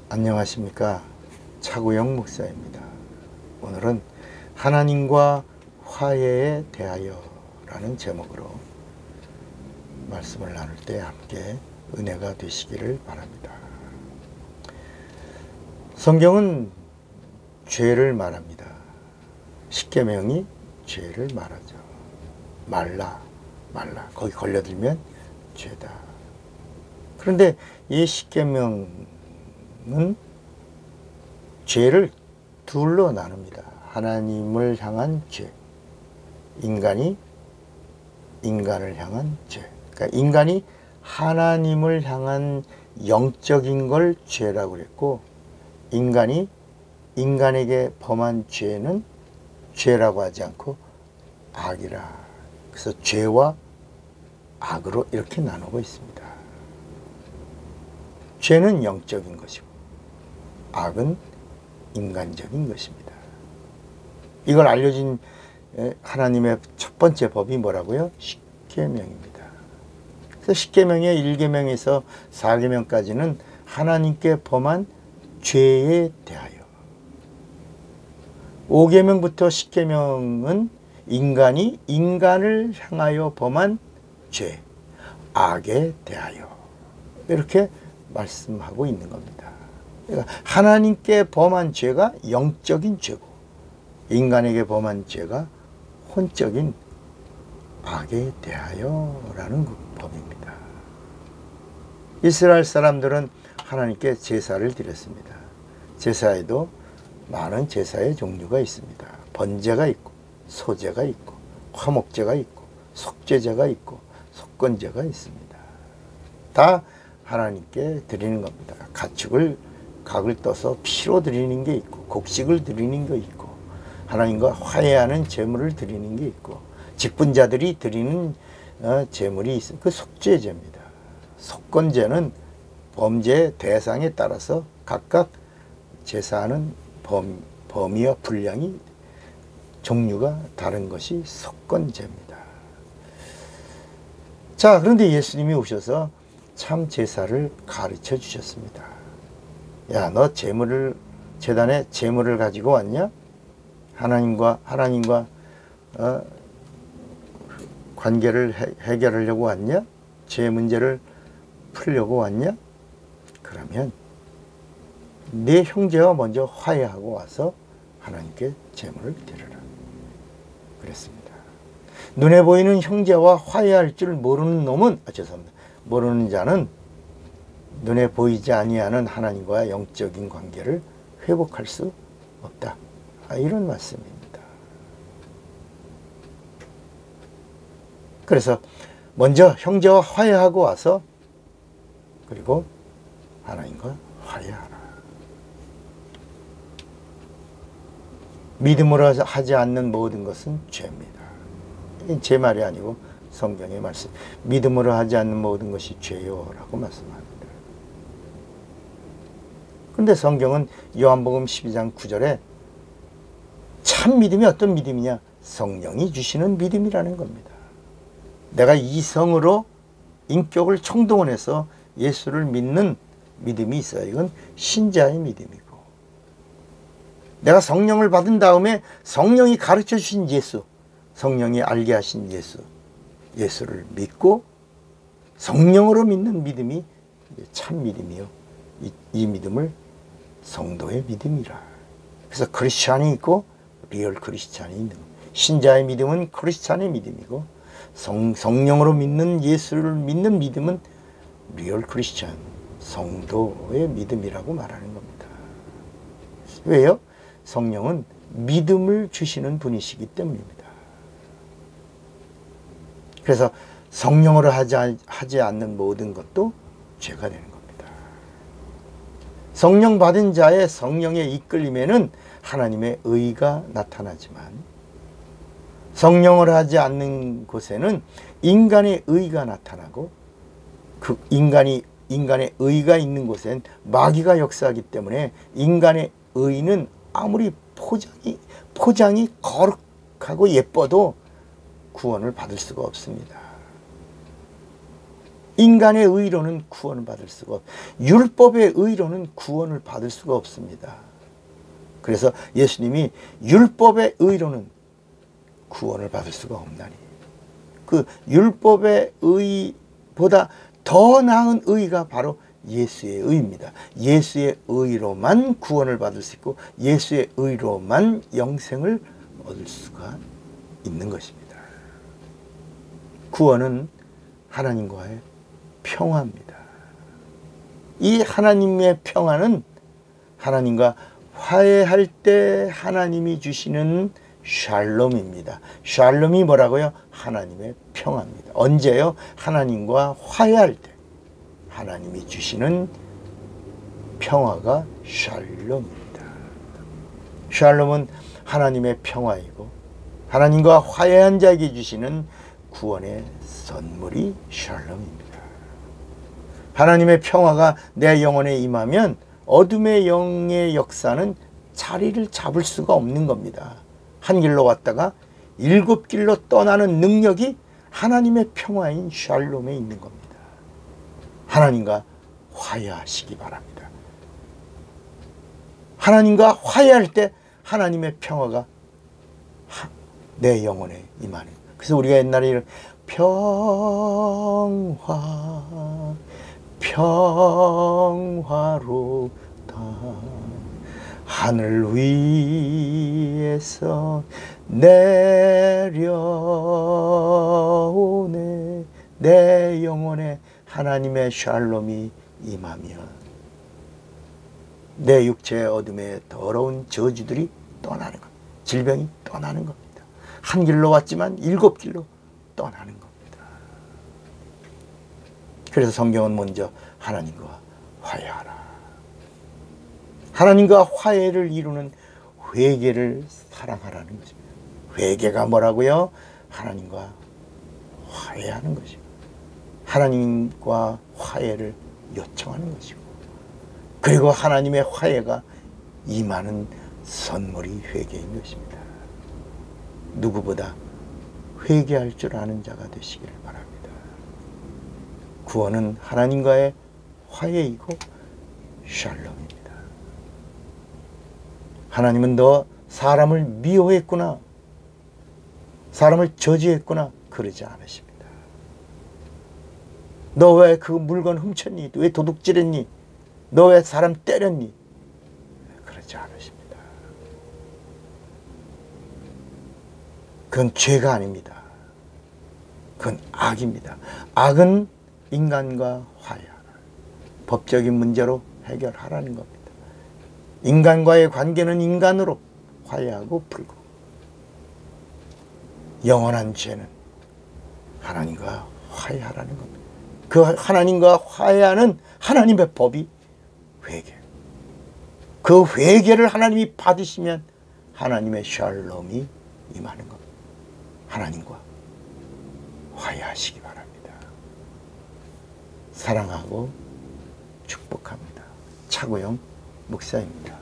안녕하십니까. 차구영 목사입니다. 오늘은 하나님과 화해에 대하여 라는 제목으로 말씀을 나눌 때 함께 은혜가 되시기를 바랍니다. 성경은 죄를 말합니다. 십계명이 죄를 말하죠. 말라 거기 걸려들면 죄다. 그런데 이 십계명은 죄를 둘로 나눕니다. 하나님을 향한 죄, 인간이 인간을 향한 죄. 그러니까 인간이 하나님을 향한 영적인 걸 죄라고 그랬고, 인간이 인간에게 범한 죄는 죄라고 하지 않고 악이라. 그래서 죄와 악으로 이렇게 나누고 있습니다. 죄는 영적인 것이고 악은 인간적인 것입니다. 이걸 알려진 하나님의 첫 번째 법이 뭐라고요? 십계명입니다. 그래서 십계명의 1계명에서 4계명까지는 하나님께 범한 죄에 대하여, 5계명부터 10계명은 인간이 인간을 향하여 범한 죄, 악에 대하여 이렇게 말씀하고 있는 겁니다. 그러니까 하나님께 범한 죄가 영적인 죄고, 인간에게 범한 죄가 혼적인 악에 대하여라는 법입니다. 이스라엘 사람들은 하나님께 제사를 드렸습니다. 제사에도 많은 제사의 종류가 있습니다. 번제가 있고, 소제가 있고, 화목제가 있고, 속죄제가 있고, 속건제가 있습니다. 다 하나님께 드리는 겁니다. 가축을 각을 떠서 피로 드리는 게 있고, 곡식을 드리는 게 있고, 하나님과 화해하는 제물을 드리는 게 있고, 직분자들이 드리는 제물이 있어요. 그 속죄제입니다. 속건제는 범죄 대상에 따라서 각각 제사하는 범위와 분량이 종류가 다른 것이 속건제입니다. 자, 그런데 예수님이 오셔서 참 제사를 가르쳐 주셨습니다. 야, 너 제단에 제물을 가지고 왔냐? 하나님과 관계를 해결하려고 왔냐? 죄 문제를 풀려고 왔냐? 그러면 네 형제와 먼저 화해하고 와서 하나님께 제물을 드려라. 그랬습니다. 눈에 보이는 형제와 화해할 줄 모르는 놈은, 죄송합니다. 모르는 자는 눈에 보이지 아니하는 하나님과의 영적인 관계를 회복할 수 없다. 이런 말씀입니다. 그래서 먼저 형제와 화해하고 와서 그리고 하나님과 화해하라. 믿음으로 하지 않는 모든 것은 죄입니다. 제 말이 아니고 성경의 말씀. 믿음으로 하지 않는 모든 것이 죄요 라고 말씀합니다. 그런데 성경은 요한복음 12장 9절에 참 믿음이 어떤 믿음이냐? 성령이 주시는 믿음이라는 겁니다. 내가 이성으로 인격을 총동원해서 예수를 믿는 믿음이 있어요. 이건 신자의 믿음이고, 내가 성령을 받은 다음에 성령이 가르쳐 주신 예수, 성령이 알게 하신 예수를 믿고 성령으로 믿는 믿음이 참 믿음이요. 이 믿음을 성도의 믿음이라. 그래서 크리스찬이 있고 리얼 크리스찬이 있는 겁니다. 신자의 믿음은 크리스찬의 믿음이고, 성령으로 믿는 예수를 믿는 믿음은 리얼 크리스찬, 성도의 믿음이라고 말하는 겁니다. 왜요? 성령은 믿음을 주시는 분이시기 때문입니다. 그래서 성령으로 하지 않는 모든 것도 죄가 되는 겁니다. 성령 받은 자의 성령의 이끌림에는 하나님의 의가 나타나지만, 성령을 하지 않는 곳에는 인간의 의가 나타나고, 그 인간의 의가 있는 곳엔 마귀가 역사하기 때문에 인간의 의는 아무리 포장이 거룩하고 예뻐도 구원을 받을 수가 없습니다. 인간의 의로는 구원을 받을 수가 없, 율법의 의로는 구원을 받을 수가 없습니다. 그래서 예수님이 율법의 의로는 구원을 받을 수가 없나니, 그 율법의 의보다 더 나은 의가 바로 예수의 의입니다. 예수의 의로만 구원을 받을 수 있고 예수의 의로만 영생을 얻을 수가 있는 것입니다. 구원은 하나님과의 평화입니다. 이 하나님의 평화는 하나님과 화해할 때 하나님이 주시는 샬롬입니다. 샬롬이 뭐라고요? 하나님의 평화입니다. 언제요? 하나님과 화해할 때 하나님이 주시는 평화가 샬롬입니다. 샬롬은 하나님의 평화이고 하나님과 화해한 자에게 주시는 구원의 선물이 샬롬입니다. 하나님의 평화가 내 영혼에 임하면 어둠의 영의 역사는 자리를 잡을 수가 없는 겁니다. 한 길로 왔다가 7길로 떠나는 능력이 하나님의 평화인 샬롬에 있는 겁니다. 하나님과 화해하시기 바랍니다. 하나님과 화해할 때 하나님의 평화가 내 영혼에 임하는. 그래서 우리가 옛날에 이런 평화로다 하늘 위에서 내려오네. 내 영혼에 하나님의 샬롬이 임하면 내 육체의 어둠에 더러운 저주들이 떠나는 겁니다. 질병이 떠나는 겁니다. 한 길로 왔지만 7길로 떠나는 겁니다. 그래서 성경은 먼저 하나님과 화해하라. 하나님과 화해를 이루는 회개를 사랑하라는 것입니다. 회개가 뭐라고요? 하나님과 화해하는 것이고 하나님과 화해를 요청하는 것이고 그리고 하나님의 화해가 임하는 선물이 회개인 것입니다. 누구보다 회개할 줄 아는 자가 되시기를 바랍니다. 구원은 하나님과의 화해이고 샬롬입니다. 하나님은 너 사람을 미워했구나, 사람을 저주했구나 그러지 않으십니다. 너 왜 그 물건 훔쳤니? 왜 도둑질했니? 너 왜 사람 때렸니? 그러지 않으십니다. 그건 죄가 아닙니다. 그건 악입니다. 악은 인간과 화해하라. 법적인 문제로 해결하라는 겁니다. 인간과의 관계는 인간으로 화해하고 풀고 영원한 죄는 하나님과 화해하라는 겁니다. 그 하나님과 화해하는 하나님의 법이 회개. 그 회개를 하나님이 받으시면 하나님의 샬롬이 임하는 겁니다. 하나님과 화해하시기 바랍니다. 사랑하고 축복합니다. 차고영 목사입니다.